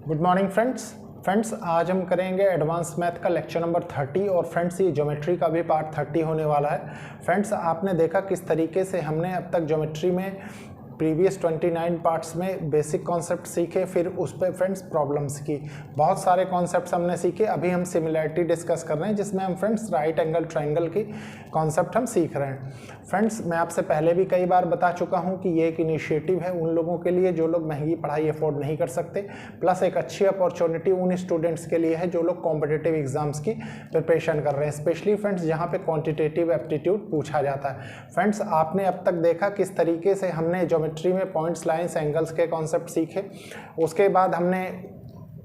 Good morning friends आज हम करेंगे एडवांस मैथ का लेक्चर नंबर 30 और फ्रेंड्स ये ज्योमेट्री का भी पार्ट 30 होने वाला है। फ्रेंड्स आपने देखा किस तरीके से हमने अब तक ज्योमेट्री में प्रीवियस 29 पार्ट्स में बेसिक कॉन्सेप्ट सीखे, फिर उस पर फ्रेंड्स प्रॉब्लम्स की बहुत सारे कॉन्सेप्ट्स हमने सीखे। अभी हम सिमिलैरिटी डिस्कस कर रहे हैं जिसमें हम फ्रेंड्स राइट एंगल ट्रायंगल की कॉन्सेप्ट हम सीख रहे हैं। फ्रेंड्स मैं आपसे पहले भी कई बार बता चुका हूं कि ये एक इनिशिएटिव है उन लोगों के लिए जो लोग महंगी पढ़ाई अफोर्ड नहीं कर सकते, प्लस एक अच्छी अपॉर्चुनिटी उन स्टूडेंट्स के लिए है जो लोग कॉम्पिटिटिव एग्जाम्स की प्रिपरेशन कर रहे हैं, स्पेशली फ्रेंड्स जहाँ पे क्वांटिटेटिव एप्टीट्यूड पूछा जाता है। फ्रेंड्स आपने अब तक देखा किस तरीके से हमने ज्योमेट्री में पॉइंट्स, लाइंस, एंगल्स के कॉन्सेप्ट सीखे, उसके बाद हमने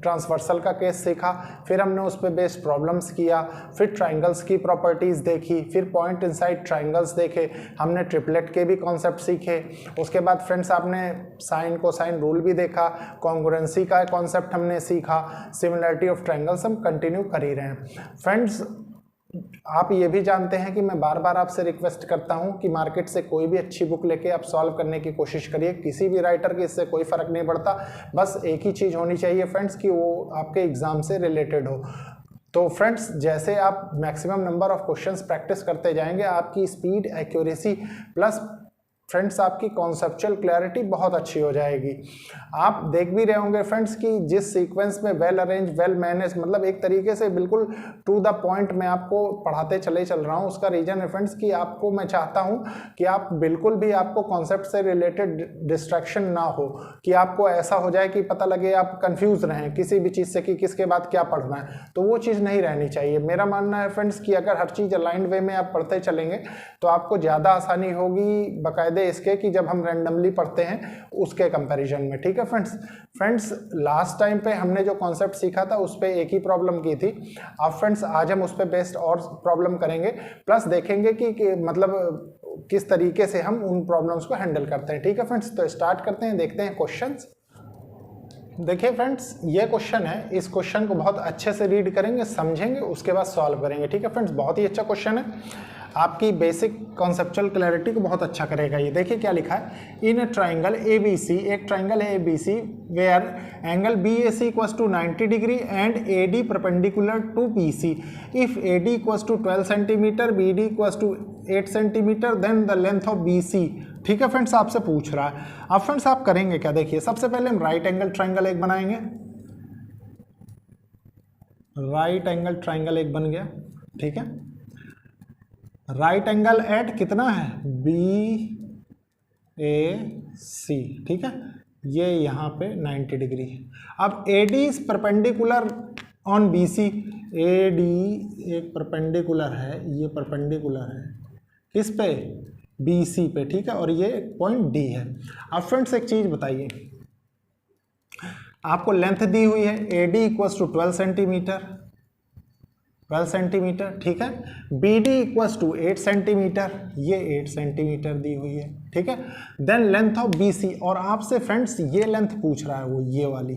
ट्रांसवर्सल का केस सीखा, फिर हमने उस पर बेस्ड प्रॉब्लम्स किया, फिर ट्रायंगल्स की प्रॉपर्टीज़ देखी, फिर पॉइंट इनसाइड ट्रायंगल्स देखे, हमने ट्रिपलेट के भी कॉन्सेप्ट सीखे। उसके बाद फ्रेंड्स आपने साइन कोसाइन रूल भी देखा, कॉन्ग्रुएंसी का कॉन्सेप्ट हमने सीखा, सिमिलरिटी ऑफ ट्रायंगल्स हम कंटिन्यू कर ही रहे हैं। फ्रेंड्स आप ये भी जानते हैं कि मैं बार बार आपसे रिक्वेस्ट करता हूं कि मार्केट से कोई भी अच्छी बुक लेके आप सॉल्व करने की कोशिश करिए, किसी भी राइटर की इससे कोई फ़र्क नहीं पड़ता, बस एक ही चीज़ होनी चाहिए फ्रेंड्स कि वो आपके एग्ज़ाम से रिलेटेड हो। तो फ्रेंड्स जैसे आप maximum number of questions practice करते जाएंगे आपकी स्पीड, एक्यूरेसी प्लस फ्रेंड्स आपकी कॉन्सेप्चुअल क्लैरिटी बहुत अच्छी हो जाएगी। आप देख भी रहे होंगे फ्रेंड्स कि जिस सीक्वेंस में वेल अरेंज, वेल मैनेज, मतलब एक तरीके से बिल्कुल टू द पॉइंट मैं आपको पढ़ाते चल रहा हूँ। उसका रीजन है फ्रेंड्स कि आपको मैं चाहता हूँ कि आप बिल्कुल भी आपको कॉन्सेप्ट से रिलेटेड डिस्ट्रैक्शन ना हो, कि आपको ऐसा हो जाए कि पता लगे आप कंफ्यूज रहें किसी भी चीज़ से कि किसके बाद क्या पढ़ना है, तो वो चीज़ नहीं रहनी चाहिए। मेरा मानना है फ्रेंड्स कि अगर हर चीज़ अलाइंड वे में आप पढ़ते चलेंगे तो आपको ज़्यादा आसानी होगी बाकायदे इसके कि जब हम रैंडमली पढ़ते हैं उसके कंपैरिजन में। ठीक है फ्रेंड्स लास्ट टाइम पे हमने जो कॉन्सेप्ट सीखा था उस पे एक ही प्रॉब्लम की थी। अब फ्रेंड्स आज हम उस पे बेस्ड और प्रॉब्लम करेंगे, प्लस देखेंगे कि मतलब किस तरीके से हम उन प्रॉब्लम्स को हैंडल करते हैं। ठीक है फ्रेंड्स, तो स्टार्ट करते हैं, देखते हैं क्वेश्चंस। देखिए फ्रेंड्स ये क्वेश्चन है, इस क्वेश्चन को बहुत अच्छे से रीड करेंगे, समझेंगे, उसके बाद सॉल्व करेंगे। ठीक है फ्रेंड्स, बहुत ही अच्छा क्वेश्चन है, आपकी बेसिक कॉन्सेप्चुअल क्लैरिटी को बहुत अच्छा करेगा। ये देखिए क्या लिखा है, इन ए ट्राइंगल ए बी सी, एक ट्राइंगल है A B C where angle B A C equals to 90 degree and A D perpendicular to B C, if A D equals to 12 centimetre, B D equals to 8 centimetre, then the length of B C. ठीक है friends, आपसे पूछ रहा है। अब friends आप करेंगे क्या, देखिए सबसे पहले हम राइट एंगल ट्राइंगल एक बनाएंगे। राइट एंगल ट्राइंगल एक बन गया। ठीक है, राइट एंगल एट कितना है, बी ए सी। ठीक है, ये यहाँ पे 90 डिग्री है। अब A D is perpendicular on B C, A D एक परपेंडिकुलर है, ये परपेंडिकुलर है किस पे, बी सी पे। ठीक है, और ये पॉइंट डी है। अब फ्रेंड्स एक चीज बताइए, आपको लेंथ दी हुई है A D equals to 12 centimetre, 12 centimetre. ठीक है, B D equals to 8 centimetre, ये 8 सेंटीमीटर दी हुई है। ठीक है, then length of B C, और आपसे फ्रेंड्स ये लेंथ पूछ रहा है वो ये वाली।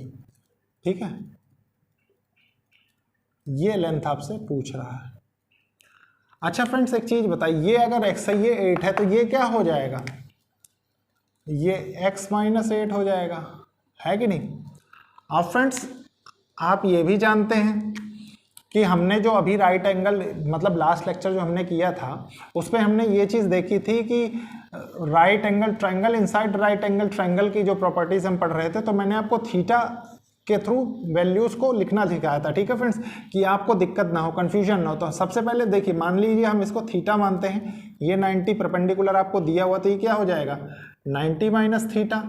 ठीक है, ये लेंथ आपसे पूछ रहा है। अच्छा फ्रेंड्स एक चीज बताइए, ये अगर x है ये 8 है तो ये क्या हो जाएगा, ये x माइनस 8 हो जाएगा, है कि नहीं। अब फ्रेंड्स आप ये भी जानते हैं कि हमने जो अभी राइट एंगल मतलब लास्ट लेक्चर जो हमने किया था उस पर हमने ये चीज़ देखी थी कि right angle triangle, inside right angle triangle की जो प्रॉपर्टीज हम पढ़ रहे थे, तो मैंने आपको थीटा के थ्रू वैल्यूज़ को लिखना सिखाया था। ठीक है फ्रेंड्स, कि आपको दिक्कत ना हो, कन्फ्यूजन ना हो। तो सबसे पहले देखिए, मान लीजिए हम इसको थीटा मानते हैं, ये 90 परपेंडिकुलर आपको दिया हुआ, तो ये क्या हो जाएगा 90 माइनस थीटा।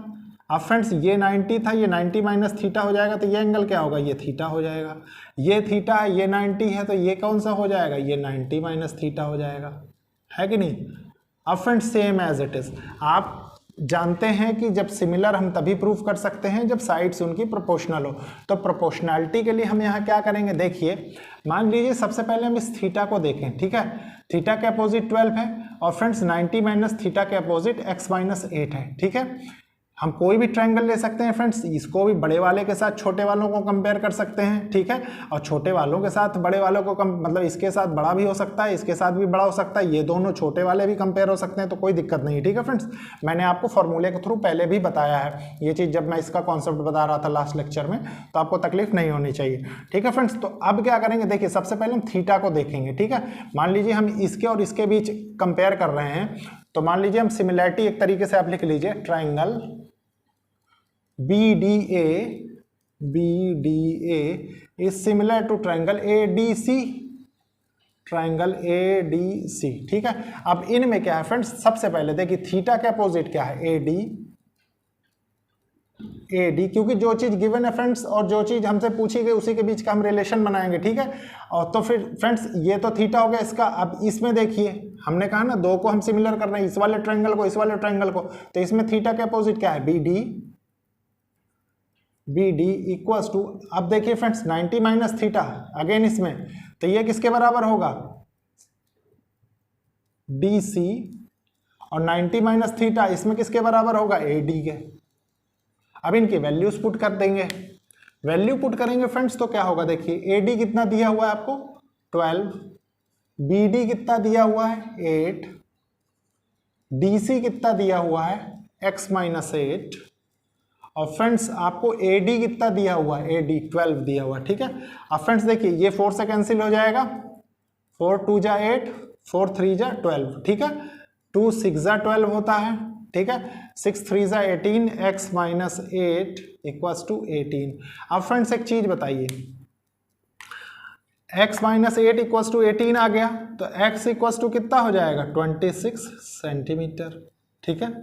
अब फ्रेंड्स ये 90 था, ये 90 माइनस थीटा हो जाएगा, तो ये एंगल क्या होगा, ये थीटा हो जाएगा। ये थीटा है, ये 90 है, तो ये कौन सा हो जाएगा, ये 90 माइनस थीटा हो जाएगा, है कि नहीं। अब friends same as it is, आप जानते हैं कि जब सिमिलर हम तभी प्रूव कर सकते हैं जब साइड्स उनकी प्रोपोर्शनल हो। तो प्रोपोर्शनैलिटी के लिए हम यहाँ क्या करेंगे, देखिए मान लीजिए सबसे पहले हम इस थीटा को देखें। ठीक है, थीटा के अपोजिट 12 है, और फ्रेंड्स 90 माइनस थीटा के अपोजिट x माइनस 8 है। ठीक है, हम कोई भी ट्रायंगल ले सकते हैं फ्रेंड्स, इसको भी बड़े वाले के साथ छोटे वालों को कंपेयर कर सकते हैं, ठीक है, और छोटे वालों के साथ बड़े वालों को मतलब इसके साथ बड़ा भी हो सकता है, इसके साथ भी बड़ा हो सकता है, ये दोनों छोटे वाले भी कंपेयर हो सकते हैं, तो कोई दिक्कत नहीं है, ठीक है फ्रेंड्स। मैंने आपको फॉर्मूले के थ्रू पहले भी बताया है ये चीज़, जब मैं इसका कॉन्सेप्ट बता रहा था लास्ट लेक्चर में, तो आपको तकलीफ नहीं होनी चाहिए, ठीक है फ्रेंड्स। तो अब क्या करेंगे, देखिए सबसे पहले हम थीटा को देखेंगे, ठीक है। मान लीजिए हम इसके और इसके बीच कंपेयर कर रहे हैं, तो मान लीजिए हम सिमिलैरिटी एक तरीके से आप लिख लीजिए, triangle BDA is similar to triangle ADC, triangle ADC, ठीक है। अब इनमें क्या है फ्रेंड्स, सबसे पहले देखिए थीटा के अपोजिट क्या है, AD, क्योंकि जो चीज गिवन है फ्रेंड्स और जो चीज हमसे पूछी गई उसी के बीच का हम रिलेशन बनाएंगे, ठीक है। और तो फिर फ्रेंड्स ये तो थीटा हो गया इसका। अब इसमें देखिए हमने कहा ना दो को हम सिमिलर कर रहे हैं, इस वाले ट्रायंगल को इस वाले ट्रायंगल को, तो इसमें थीटा के अपोजिट क्या है, BD इक्वल्स टू, अब देखिए फ्रेंड्स 90 माइनस थीटा अगेन इसमें, तो ये किसके बराबर होगा, DC, और 90 माइनस थीटा इसमें किसके बराबर होगा, AD के। अब इनकी वैल्यूज पुट कर देंगे, वैल्यू पुट करेंगे फ्रेंड्स तो क्या होगा, देखिए AD कितना दिया हुआ है आपको 12, BD कितना दिया हुआ है 8, DC कितना दिया हुआ है x माइनस 8, और फ्रेंड्स आपको AD कितना दिया हुआ है, AD 12 दिया हुआ है, ठीक है। अब फ्रेंड्स देखिए ये 4 से कैंसिल हो जाएगा, 4 2 जा 8, 4 3 जा 12, ठीक है, 2 6 जा 12 होता है, ठीक है, 6 3 जा 18, x माइनस 8 इक्वल्स टू 18। अब फ्रेंड्स एक चीज बताइए, x माइनस 8 इक्वल्स टू 18 आ गया, तो x इक्वल्स टू कितना हो जाएगा 26 सेंटीमीटर, ठीक है।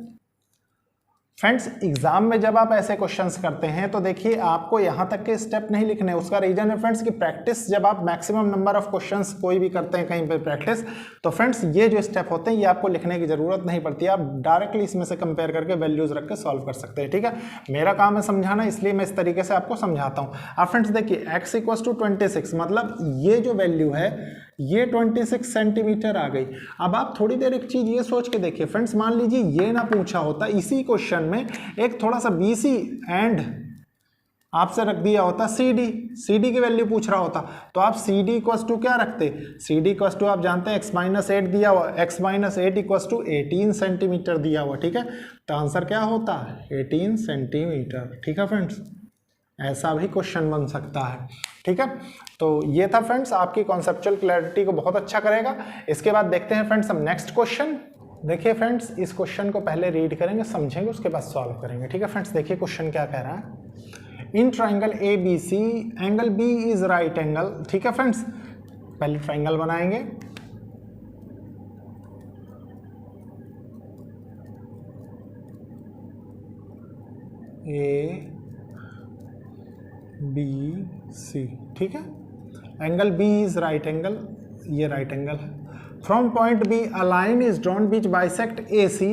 फ्रेंड्स एग्जाम में जब आप ऐसे क्वेश्चंस करते हैं तो देखिए आपको यहाँ तक के स्टेप नहीं लिखने, उसका रीजन है फ्रेंड्स कि प्रैक्टिस, जब आप मैक्सिमम नंबर ऑफ क्वेश्चंस कोई भी करते हैं कहीं पे प्रैक्टिस, तो फ्रेंड्स ये जो स्टेप होते हैं ये आपको लिखने की जरूरत नहीं पड़ती, आप डायरेक्टली इसमें से कंपेयर करके वैल्यूज रख के सॉल्व कर सकते हैं, ठीक है। मेरा काम है समझाना, इसलिए मैं इस तरीके से आपको समझाता हूँ। अब फ्रेंड्स देखिए x इक्वल्स टू 26, मतलब ये जो वैल्यू है ये 26 सेंटीमीटर आ गई। अब आप थोड़ी देर एक चीज ये सोच के देखिए फ्रेंड्स, मान लीजिए ये ना पूछा होता इसी क्वेश्चन में एक थोड़ा सा BC एंड आपसे रख दिया होता CD की वैल्यू पूछ रहा होता, तो आप CD इक्वल्स टू क्या रखते, CD इक्वल्स टू आप जानते हैं x माइनस 8 दिया हुआ, x minus 8 equals to 18 centimetre दिया हुआ, ठीक है। तो आंसर क्या होता है 18 सेंटीमीटर, ठीक है फ्रेंड्स, ऐसा भी क्वेश्चन बन सकता है, ठीक है। तो ये था फ्रेंड्स, आपकी कॉन्सेप्चुअल क्लैरिटी को बहुत अच्छा करेगा। इसके बाद देखते हैं फ्रेंड्स हम नेक्स्ट क्वेश्चन। देखिए फ्रेंड्स इस क्वेश्चन को पहले रीड करेंगे, समझेंगे, उसके बाद सॉल्व करेंगे, ठीक है फ्रेंड्स। देखिए क्वेश्चन क्या कह रहा है, in triangle ABC angle B is right angle, ठीक है फ्रेंड्स। पहले ट्राइंगल बनाएंगे, ABC, ठीक है, angle B is right angle, ये राइट एंगल है। From point B a line is drawn which bisect AC,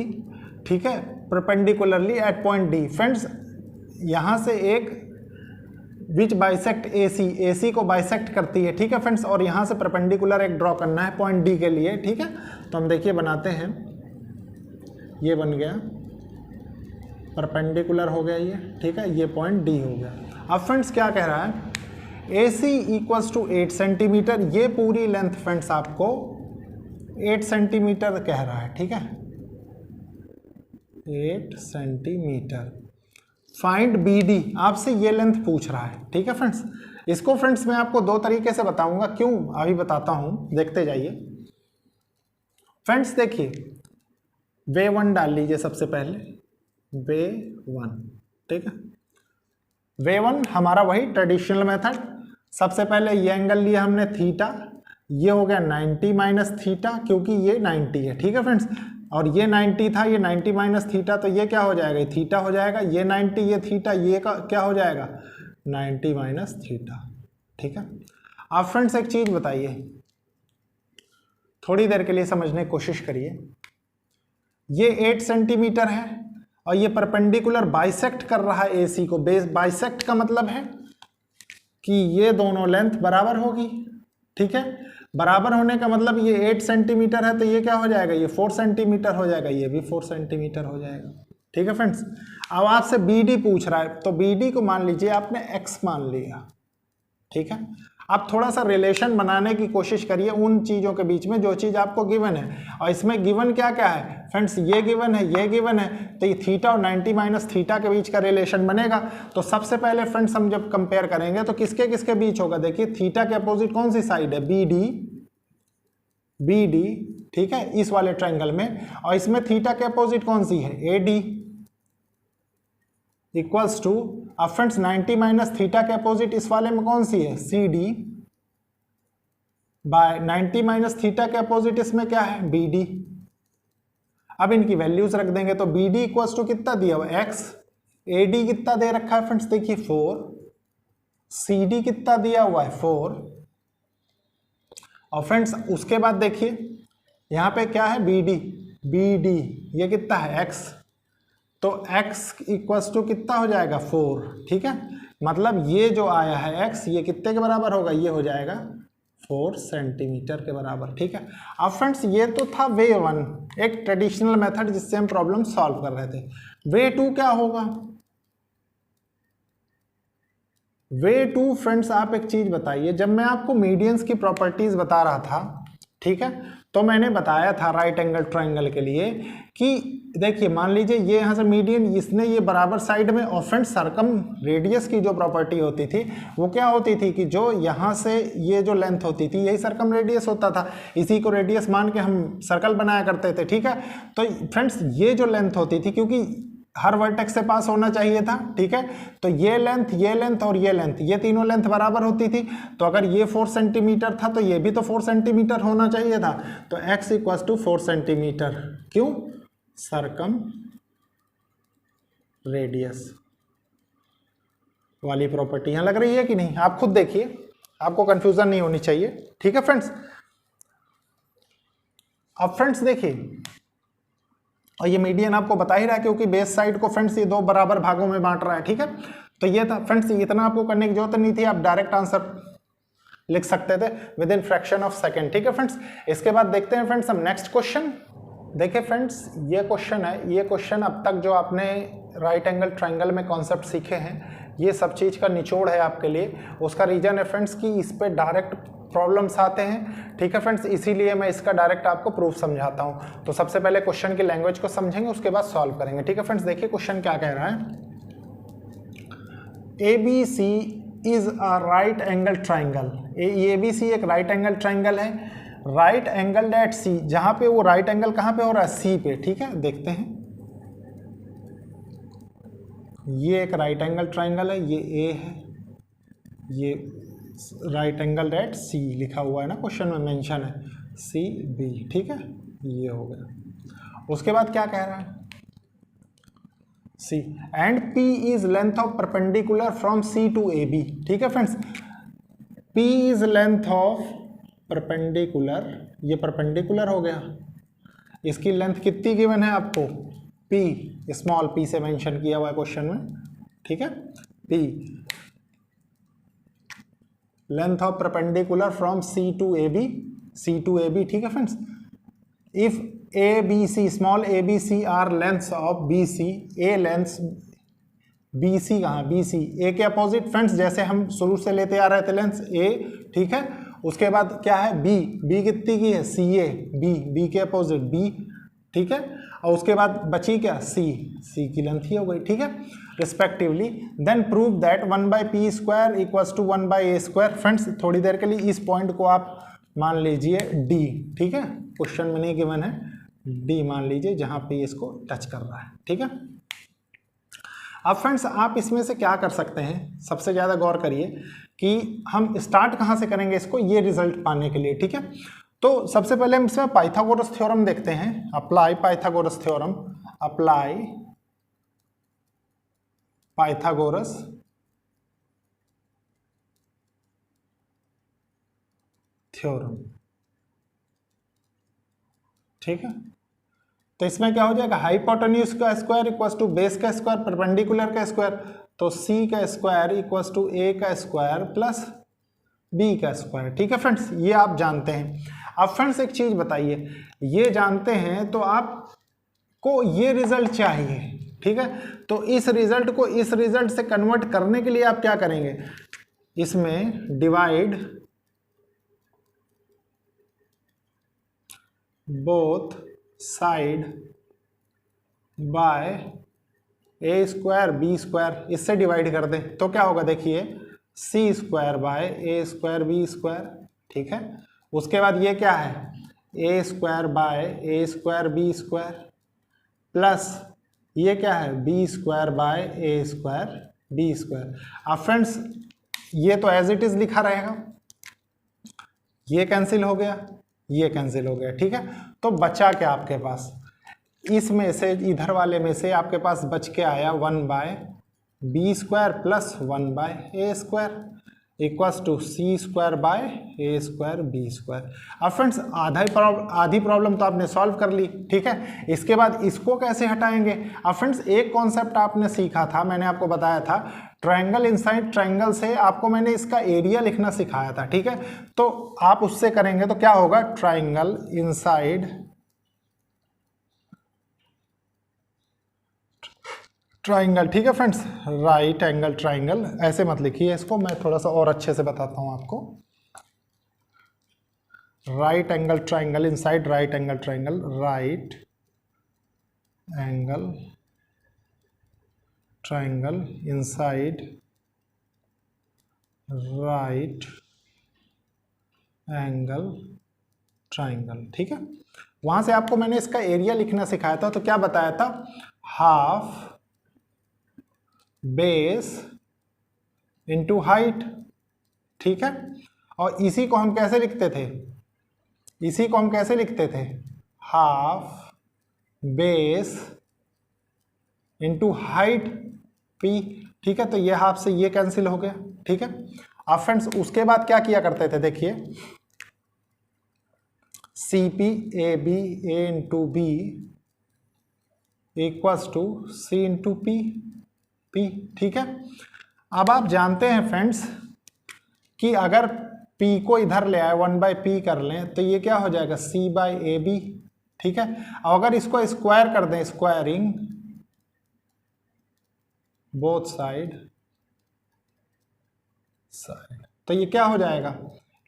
ठीक है, perpendicularly at point D। Friends यहाँ से एक विच बाइसेक्ट AC को बाइसेक्ट करती है, ठीक है फ्रेंड्स, और यहाँ से परपेंडिकुलर एक ड्रॉ करना है पॉइंट D के लिए, ठीक है। तो हम देखिए बनाते हैं, ये बन गया परपेंडिकुलर हो गया ये, ठीक है, ये पॉइंट D हो गया। अब फ्रेंड्स क्या कह रहा है, AC इक्वल्स टू 8 सेंटीमीटर, ये पूरी लेंथ फ्रेंड्स आपको 8 सेंटीमीटर कह रहा है, ठीक है, 8 सेंटीमीटर। फाइंड BD, आपसे ये लेंथ पूछ रहा है, ठीक है फ्रेंड्स। इसको फ्रेंड्स मैं आपको दो तरीके से बताऊंगा, क्यों अभी बताता हूं, देखते जाइए फ्रेंड्स। देखिए वे 1 डाल लीजिए सबसे पहले, वे 1, ठीक है। वे 1 हमारा वही ट्रेडिशनल मेथड, सबसे पहले ये एंगल लिया हमने थीटा, ये हो गया 90 माइनस थीटा, क्योंकि ये 90 है, ठीक है फ्रेंड्स, और ये 90 था, ये 90 माइनस थीटा, तो ये क्या हो जाएगा, ये थीटा हो जाएगा, ये 90 ये थीटा, ये का क्या हो जाएगा 90 माइनस थीटा, ठीक है। आप फ्रेंड्स एक चीज बताइए, थोड़ी देर के लिए समझने की कोशिश करिए, ये 8 सेंटीमीटर है और ये परपेंडिकुलर बाइसेक्ट कर रहा है AC को। बाइसेक्ट का मतलब है कि ये दोनों लेंथ बराबर होगी, ठीक है। बराबर होने का मतलब ये 8 सेंटीमीटर है तो ये क्या हो जाएगा, ये 4 सेंटीमीटर हो जाएगा, ये भी 4 सेंटीमीटर हो जाएगा, ठीक है फ्रेंड्स। अब आपसे बी डी पूछ रहा है, तो बी डी को मान लीजिए आपने एक्स मान लिया, ठीक है। आप थोड़ा सा रिलेशन बनाने की कोशिश करिए उन चीज़ों के बीच में जो चीज़ आपको गिवन है, और इसमें गिवन क्या क्या है फ्रेंड्स, ये गिवन है, ये गिवन है, तो ये थीटा और 90 माइनस थीटा के बीच का रिलेशन बनेगा। तो सबसे पहले फ्रेंड्स हम जब कंपेयर करेंगे तो किसके किसके बीच होगा, देखिए थीटा के अपोजिट कौन सी साइड है, बी डी, ठीक है, इस वाले ट्रायंगल में, और इसमें थीटा के अपोजिट कौन सी है, ए डी, इक्वल्स टू, अब फ्रेंड्स 90 माइनस थीटा के अपोजिट इस वाले में कौन सी है, C D, by 90 minus theta के अपोजिट इसमें क्या है, बी डी। अब इनकी वैल्यूज रख देंगे तो बी डी इक्वल्स टू कितना दिया हुआ, एक्स, ए डी कितना दे रखा है फ्रेंड्स, देखिए 4, सी डी कितना दिया हुआ है 4, और फ्रेंड्स उसके बाद देखिए यहाँ पे क्या है, बी डी ये कितना है, एक्स, तो x इक्वल्स टू कितना हो जाएगा 4, ठीक है। मतलब ये जो आया है x, ये कितने के बराबर होगा, ये हो जाएगा 4 सेंटीमीटर के बराबर, ठीक है। अब फ्रेंड्स ये तो था वे 1, एक ट्रेडिशनल मेथड जिससे हम प्रॉब्लम सॉल्व कर रहे थे। वे 2 क्या होगा, वे 2 फ्रेंड्स आप एक चीज बताइए, जब मैं आपको मीडियंस की प्रॉपर्टीज बता रहा था, ठीक है, तो मैंने बताया था राइट एंगल ट्रायंगल के लिए कि देखिए मान लीजिए ये यहाँ से मीडियन, इसने ये बराबर साइड में, और फ्रेंड्स सर्कम रेडियस की जो प्रॉपर्टी होती थी वो क्या होती थी कि जो यहाँ से ये जो लेंथ होती थी यही सर्कम रेडियस होता था, इसी को रेडियस मान के हम सर्कल बनाया करते थे, ठीक है। तो फ्रेंड्स ये जो लेंथ होती थी, क्योंकि हर वर्टेक्स से पास होना चाहिए था, ठीक है, तो ये लेंथ और ये लेंथ, ये तीनों लेंथ बराबर होती थी, तो अगर ये 4 सेंटीमीटर था तो ये भी तो 4 सेंटीमीटर होना चाहिए था, तो x इक्वल्स टू 4 सेंटीमीटर, क्यों, सर्कम रेडियस वाली प्रॉपर्टी यहां लग रही है कि नहीं, आप खुद देखिए, आपको कंफ्यूजन नहीं होनी चाहिए, ठीक है फ्रेंड्स। अब फ्रेंड्स देखिए, और ये मीडियन आपको बता ही रहा है क्योंकि बेस साइड को फ्रेंड्स ये 2 बराबर भागों में बांट रहा है, ठीक है। तो ये था फ्रेंड्स, इतना आपको करने की जरूरत नहीं थी, आप डायरेक्ट आंसर लिख सकते थे with in fraction of second, ठीक है फ्रेंड्स। इसके बाद देखते हैं फ्रेंड्स हम नेक्स्ट क्वेश्चन। देखिए फ्रेंड्स ये क्वेश्चन है, ये क्वेश्चन अब तक जो आपने राइट एंगल ट्रायंगल में कॉन्सेप्ट सीखे हैं, ये सब चीज़ का निचोड़ है आपके लिए। उसका रीजन है फ्रेंड्स कि इस पर डायरेक्ट प्रॉब्लम्स आते हैं, ठीक है फ्रेंड्स, इसीलिए मैं इसका डायरेक्ट आपको प्रूफ समझाता हूँ। तो सबसे पहले क्वेश्चन की लैंग्वेज को समझेंगे, उसके बाद सॉल्व करेंगे, ठीक है फ्रेंड्स। देखिए क्वेश्चन क्या कह रहा है, ABC is a right angle triangle, ABC एक राइट एंगल ट्राइंगल है, राइट एंगल एट C, जहां पे वो राइट एंगल कहां पे हो रहा है, C पे, ठीक है। देखते हैं, ये एक राइट एंगल ट्राइंगल है, ये A है, ये राइट एंगल एट C लिखा हुआ है ना, क्वेश्चन में मेंशन है CB, ठीक है, ये हो गया। उसके बाद क्या कह रहा है, C and P is length of perpendicular from C to AB, ठीक है friends. P is length of perpendicular, ये परपेंडिकुलर हो गया, इसकी लेंथ कितनी गिवन है आपको, P, स्मॉल p से मेंशन किया हुआ है क्वेश्चन में, ठीक है। P length of perpendicular from C to AB, ठीक है friends. If ABC, small ABC are lengths of BC, A lengths BC कहाँ, BC A के अपोजिट फ्रेंड्स, जैसे हम शुरू से लेते आ रहे थे लेंथ्स A, ठीक है। उसके बाद क्या है B कितनी की है, CA, B के अपोजिट B, ठीक है। और उसके बाद बची क्या, C की लेंथ ही हो गई, ठीक है, respectively. Then prove that 1/p square equals to 1/a square. Friends थोड़ी देर के लिए इस पॉइंट को आप मान लीजिए D, ठीक है, क्वेश्चन में नहीं गिवन है, D मान लीजिए जहां पे इसको टच कर रहा है, ठीक है। अब फ्रेंड्स आप इसमें से क्या कर सकते हैं, सबसे ज़्यादा गौर करिए कि हम स्टार्ट कहाँ से करेंगे इसको, ये रिजल्ट पाने के लिए, ठीक है। तो सबसे पहले हम इसमें पाइथागोरस थ्योरम देखते हैं, apply Pythagoras theorem, apply Pythagoras theorem, ठीक है। तो इसमें क्या हो जाएगा, हाइपोटेन्यूज का स्क्वायर इक्वल्स टू बेस का स्क्वायर परपेंडिकुलर का स्क्वायर, तो C का स्क्वायर इक्वल्स टू A का स्क्वायर प्लस B का स्क्वायर, ठीक है फ्रेंड्स, ये आप जानते हैं। अब फ्रेंड्स एक चीज बताइए, ये जानते हैं तो आपको ये रिजल्ट चाहिए, ठीक है। तो इस रिजल्ट को इस रिजल्ट से कन्वर्ट करने के लिए आप क्या करेंगे, इसमें divide both side by A square B square, इससे डिवाइड कर दें तो क्या होगा, देखिए C square by A square B square, ठीक है। उसके बाद ये क्या है, A square by A square B square plus ये क्या है, B square by A square B square. अब फ्रेंड्स ये तो एज इट इज लिखा रहेगा, ये कैंसिल हो गया, ये कैंसिल हो गया, ठीक है। तो बचा क्या आपके पास, इसमें से इधर वाले में से आपके पास बच के आया 1 by B square plus 1 by A square equals to C square by A square B square. अब फ्रेंड्स आधी प्रॉब्लम तो आपने सॉल्व कर ली, ठीक है। इसके बाद इसको कैसे हटाएंगे। अब फ्रेंड्स एक कॉन्सेप्ट आपने सीखा था, मैंने आपको बताया था, ट्रायंगल इनसाइड ट्रायंगल से आपको मैंने इसका एरिया लिखना सिखाया था, ठीक है। तो आप उससे करेंगे तो क्या होगा, ट्रायंगल इनसाइड ट्राइंगल, ठीक है फ्रेंड्स, राइट एंगल ट्राइंगल, ऐसे मत लिखिए इसको, मैं थोड़ा सा और अच्छे से बताता हूं आपको। Right angle triangle inside right angle triangle, right angle triangle inside right angle triangle, ठीक है। वहां से आपको मैंने इसका एरिया लिखना सिखाया था, तो क्या बताया था, हाफ बेस इंटू हाइट, ठीक है। और इसी को हम कैसे लिखते थे, इसी को हम कैसे लिखते थे, half base into height P, ठीक है। तो ये हाफ से ये कैंसिल हो गया, ठीक है। अब फ्रेंड्स उसके बाद क्या किया करते थे, देखिए C P A B A into B equals to C into P P, ठीक है। अब आप जानते हैं फ्रेंड्स कि अगर P को इधर ले आए 1 बाई पी कर लें तो ये क्या हो जाएगा, C बाई ए बी, ठीक है। अब अगर इसको स्क्वायर कर दें, स्क्वायरिंग बोथ साइड तो ये क्या हो जाएगा,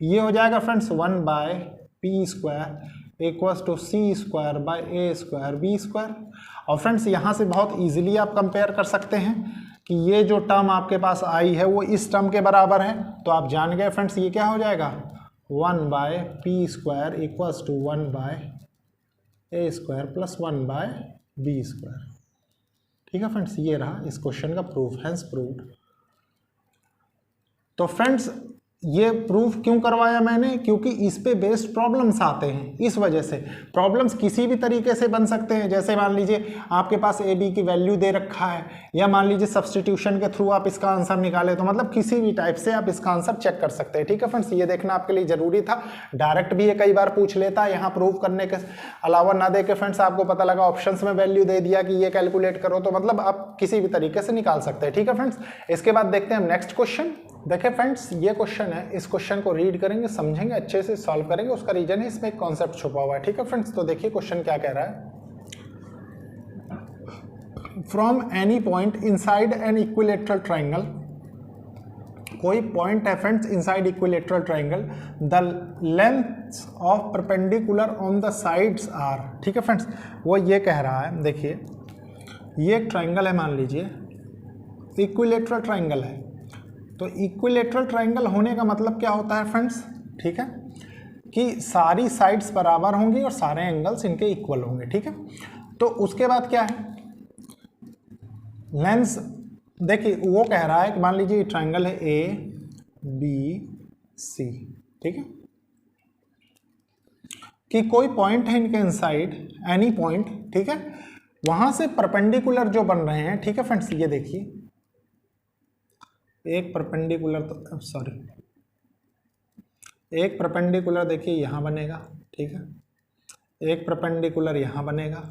ये हो जाएगा friends 1 by P square equals to C square by A square B square. और फ्रेंड्स यहाँ से बहुत इजीली आप कंपेयर कर सकते हैं कि ये जो टर्म आपके पास आई है वो इस टर्म के बराबर है, तो आप जान गए फ्रेंड्स ये क्या हो जाएगा, 1 by P square equals to 1 by A square plus 1 by B square, ठीक है फ्रेंड्स। ये रहा इस क्वेश्चन का प्रूफ, हैंस प्रूव्ड। तो फ्रेंड्स ये प्रूफ क्यों करवाया मैंने, क्योंकि इस पे बेस्ड प्रॉब्लम्स आते हैं, इस वजह से। प्रॉब्लम्स किसी भी तरीके से बन सकते हैं, जैसे मान लीजिए आपके पास ए बी की वैल्यू दे रखा है, या मान लीजिए सब्स्टिट्यूशन के थ्रू आप इसका आंसर निकाले, तो मतलब किसी भी टाइप से आप इसका आंसर चेक कर सकते हैं, ठीक है फ्रेंड्स। ये देखना आपके लिए जरूरी था, डायरेक्ट भी ये कई बार पूछ लेता है, यहाँ प्रूव करने के अलावा ना दे के फ्रेंड्स आपको पता लगा ऑप्शन में वैल्यू दे दिया कि ये कैलकुलेट करो, तो मतलब आप किसी भी तरीके से निकाल सकते हैं, ठीक है फ्रेंड्स। इसके बाद देखते हैं नेक्स्ट क्वेश्चन। देखिए फ्रेंड्स ये क्वेश्चन है, इस क्वेश्चन को रीड करेंगे, समझेंगे, अच्छे से सॉल्व करेंगे, उसका रीजन है इसमें एक कॉन्सेप्ट छुपा हुआ है, ठीक है फ्रेंड्स। तो देखिए क्वेश्चन क्या कह रहा है, from any point inside an equilateral triangle, कोई पॉइंट है friends inside equilateral triangle, the lengths of perpendicular on the sides are, ठीक है फ्रेंड्स। वो ये कह रहा है, देखिए ये एक ट्राइंगल है, मान लीजिए इक्विलेटरल ट्राइंगल है, तो इक्विलेटरल ट्राइंगल होने का मतलब क्या होता है फ्रेंड्स, ठीक है, कि सारी साइड्स बराबर होंगी और सारे एंगल्स इनके इक्वल होंगे, ठीक है। तो उसके बाद क्या है, लेंस, देखिए वो कह रहा है कि मान लीजिए ट्राइंगल है ए बी सी, ठीक है, कि कोई पॉइंट है इनके इनसाइड, एनी पॉइंट, ठीक है, वहां से परपेंडिकुलर जो बन रहे हैं, ठीक है फ्रेंड्स। ये देखिए एक परपेंडिकुलर, तो सॉरी एक परपेंडिकुलर देखिए यहाँ बनेगा, ठीक है, एक परपेंडिकुलर यहाँ बनेगा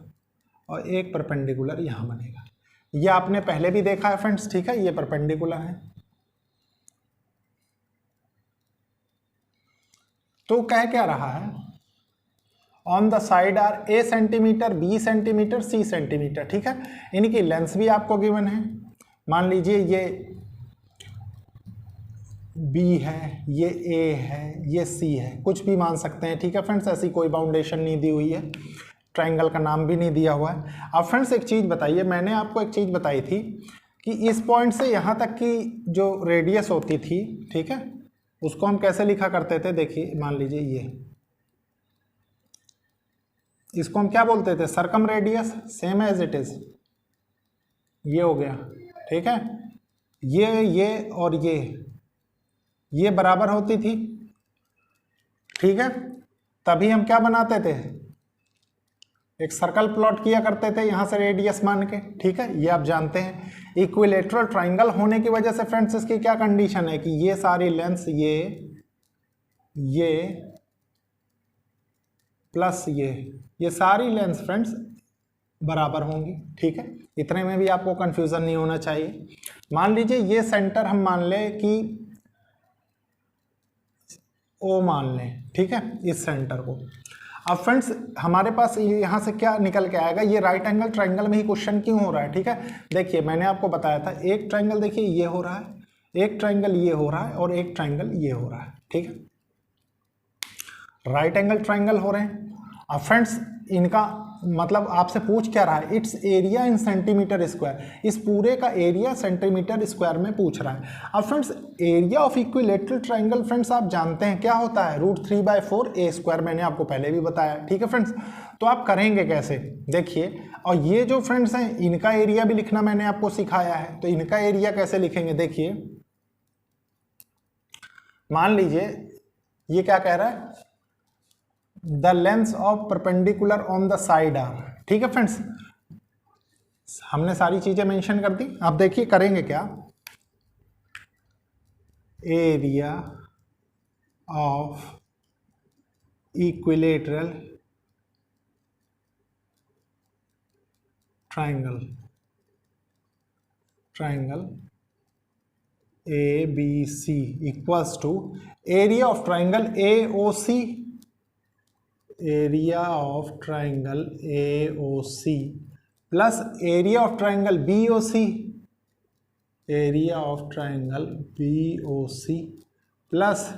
और एक परपेंडिकुलर यहाँ बनेगा। ये आपने पहले भी देखा है फ्रेंड्स, ठीक है, ये परपेंडिकुलर है। तो कह क्या रहा है, on the side are A centimetre, B centimetre, C centimetre, ठीक है। इनकी लेंथ भी आपको गिवन है। मान लीजिए ये B है, ये A है, ये C है, कुछ भी मान सकते हैं, ठीक है फ्रेंड्स। ऐसी कोई बाउंडेशन नहीं दी हुई है, ट्रायंगल का नाम भी नहीं दिया हुआ है। अब फ्रेंड्स एक चीज़ बताइए, मैंने आपको एक चीज़ बताई थी कि इस पॉइंट से यहाँ तक की जो रेडियस होती थी, ठीक है, उसको हम कैसे लिखा करते थे। देखिए मान लीजिए ये, इसको हम क्या बोलते थे, circumradius, same as it is, ये हो गया, ठीक है। ये और ये बराबर होती थी, ठीक है। तभी हम क्या बनाते थे, एक सर्कल प्लॉट किया करते थे यहाँ से रेडियस मान के, ठीक है। ये आप जानते हैं। इक्विलेटरल ट्रायंगल होने की वजह से फ्रेंड्स इसकी क्या कंडीशन है कि ये सारी लेंथ्स, ये प्लस ये सारी लेंथ्स फ्रेंड्स बराबर होंगी, ठीक है। इतने में भी आपको कंफ्यूजन नहीं होना चाहिए। मान लीजिए ये सेंटर हम मान लें कि O मान लें, ठीक है, इस सेंटर को। अब फ्रेंड्स हमारे पास यहाँ से क्या निकल के आएगा, ये राइट एंगल ट्रायंगल में ही क्वेश्चन क्यों हो रहा है, ठीक है। देखिए मैंने आपको बताया था, एक ट्रायंगल देखिए ये हो रहा है, एक ट्रायंगल ये हो रहा है और एक ट्रायंगल ये हो रहा है, ठीक है। राइट एंगल ट्रायंगल हो रहे हैं। अब फ्रेंड्स इनका मतलब आपसे पूछ क्या रहा है, it's area in centimetre square, इस पूरे का एरिया सेंटीमीटर स्क्वायर में पूछ रहा है। अब friends area of equilateral triangle friends आप जानते हैं क्या होता है, √3/4a², मैंने आपको पहले भी बताया, ठीक है फ्रेंड्स। तो आप करेंगे कैसे, देखिए, और ये जो फ्रेंड्स हैं इनका एरिया भी लिखना मैंने आपको सिखाया है। तो इनका एरिया कैसे लिखेंगे, देखिए मान लीजिए ये क्या कह रहा है, the length of perpendicular on the side are, ठीक है फ्रेंड्स। हमने सारी चीजें मेंशन कर दी। अब देखिए करेंगे क्या, area of equilateral triangle ABC equals to area of triangle AOC, area of triangle AOC plus area of triangle BOC, area of triangle BOC plus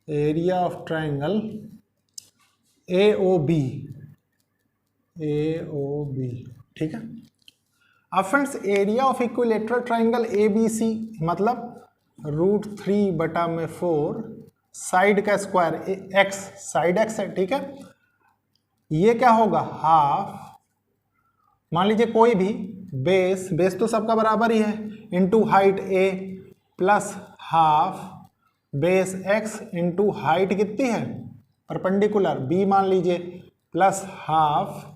area of triangle AOB, ठीक है। अब friends area of equilateral triangle ABC मतलब √3/4 side का square x, side x है, ठीक है। ये क्या होगा, हाफ, मान लीजिए कोई भी बेस तो सबका बराबर ही है, into height a plus half base x into height कितनी है परपेंडिकुलर b मान लीजिए, plus half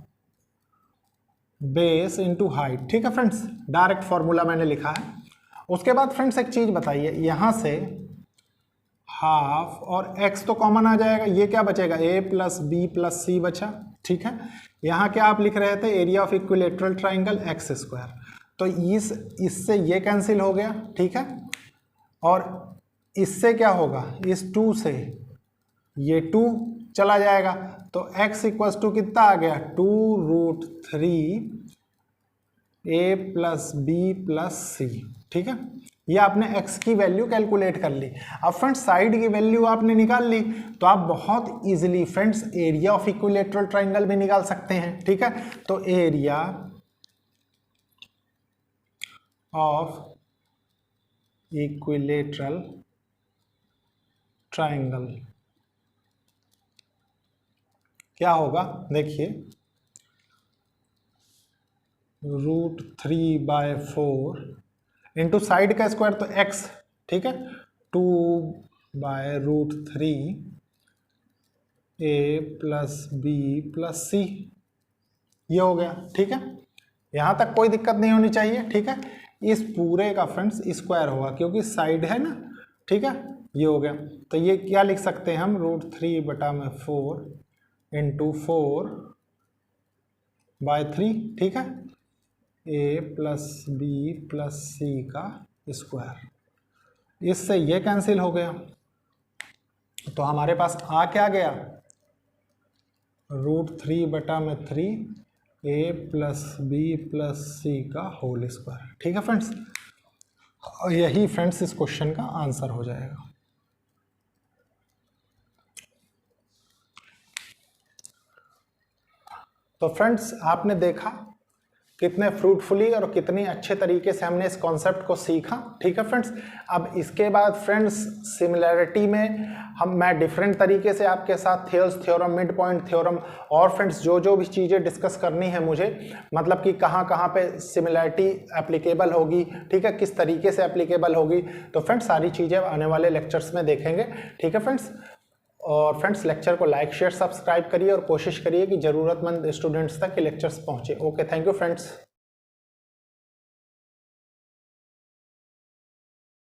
base into height, ठीक है फ्रेंड्स। डायरेक्ट फॉर्मूला मैंने लिखा है। उसके बाद फ्रेंड्स एक चीज बताइए, यहां से हाफ और x तो कॉमन आ जाएगा, ये क्या बचेगा, a plus b plus c बचा, ठीक है। यहाँ क्या आप लिख रहे थे, area of equilateral triangle x², तो इससे ये कैंसिल हो गया, ठीक है। और इससे क्या होगा, इस 2 से ये 2 चला जाएगा, तो x इक्वल्स टू कितना आ गया, 2√3 a plus b plus c, ठीक है। ये आपने x की वैल्यू कैलकुलेट कर ली। अब फ्रेंड्स साइड की वैल्यू आपने निकाल ली, तो आप बहुत easily friends area of equilateral triangle भी निकाल सकते हैं, ठीक है। तो एरिया ऑफ इक्विलेटरल ट्रायंगल क्या होगा, देखिए √3/4 इंटू साइड का स्क्वायर तो x, ठीक है, 2/√3 a plus b plus c, ये हो गया, ठीक है। यहां तक कोई दिक्कत नहीं होनी चाहिए, ठीक है। इस पूरे का फ्रेंड्स स्क्वायर होगा क्योंकि साइड है ना, ठीक है, ये हो गया। तो ये क्या लिख सकते हैं हम, √3/4 इंटू 4/3, ठीक है, a plus b plus c का स्क्वायर। इससे ये कैंसिल हो गया, तो हमारे पास आ क्या गया, √3/3 a + b + c का होल स्क्वायर। ठीक है फ्रेंड्स, यही फ्रेंड्स इस क्वेश्चन का आंसर हो जाएगा। तो फ्रेंड्स आपने देखा कितने फ्रूटफुली और कितनी अच्छे तरीके से हमने इस कॉन्सेप्ट को सीखा। ठीक है फ्रेंड्स, अब इसके बाद फ्रेंड्स सिमिलैरिटी में मैं डिफरेंट तरीके से आपके साथ थियर्स थ्योरम, मिड पॉइंट थ्योरम और फ्रेंड्स जो भी चीज़ें डिस्कस करनी है मुझे, मतलब कि कहाँ कहाँ पे सिमिलैरिटी एप्लीकेबल होगी, ठीक है, किस तरीके से एप्लीकेबल होगी, तो फ्रेंड्स सारी चीज़ें आने वाले लेक्चर्स में देखेंगे। ठीक है फ्रेंड्स, और फ्रेंड्स लेक्चर को लाइक शेयर सब्सक्राइब करिए और कोशिश करिए कि ज़रूरतमंद स्टूडेंट्स तक ये लेक्चर्स पहुँचे। Okay, thank you friends.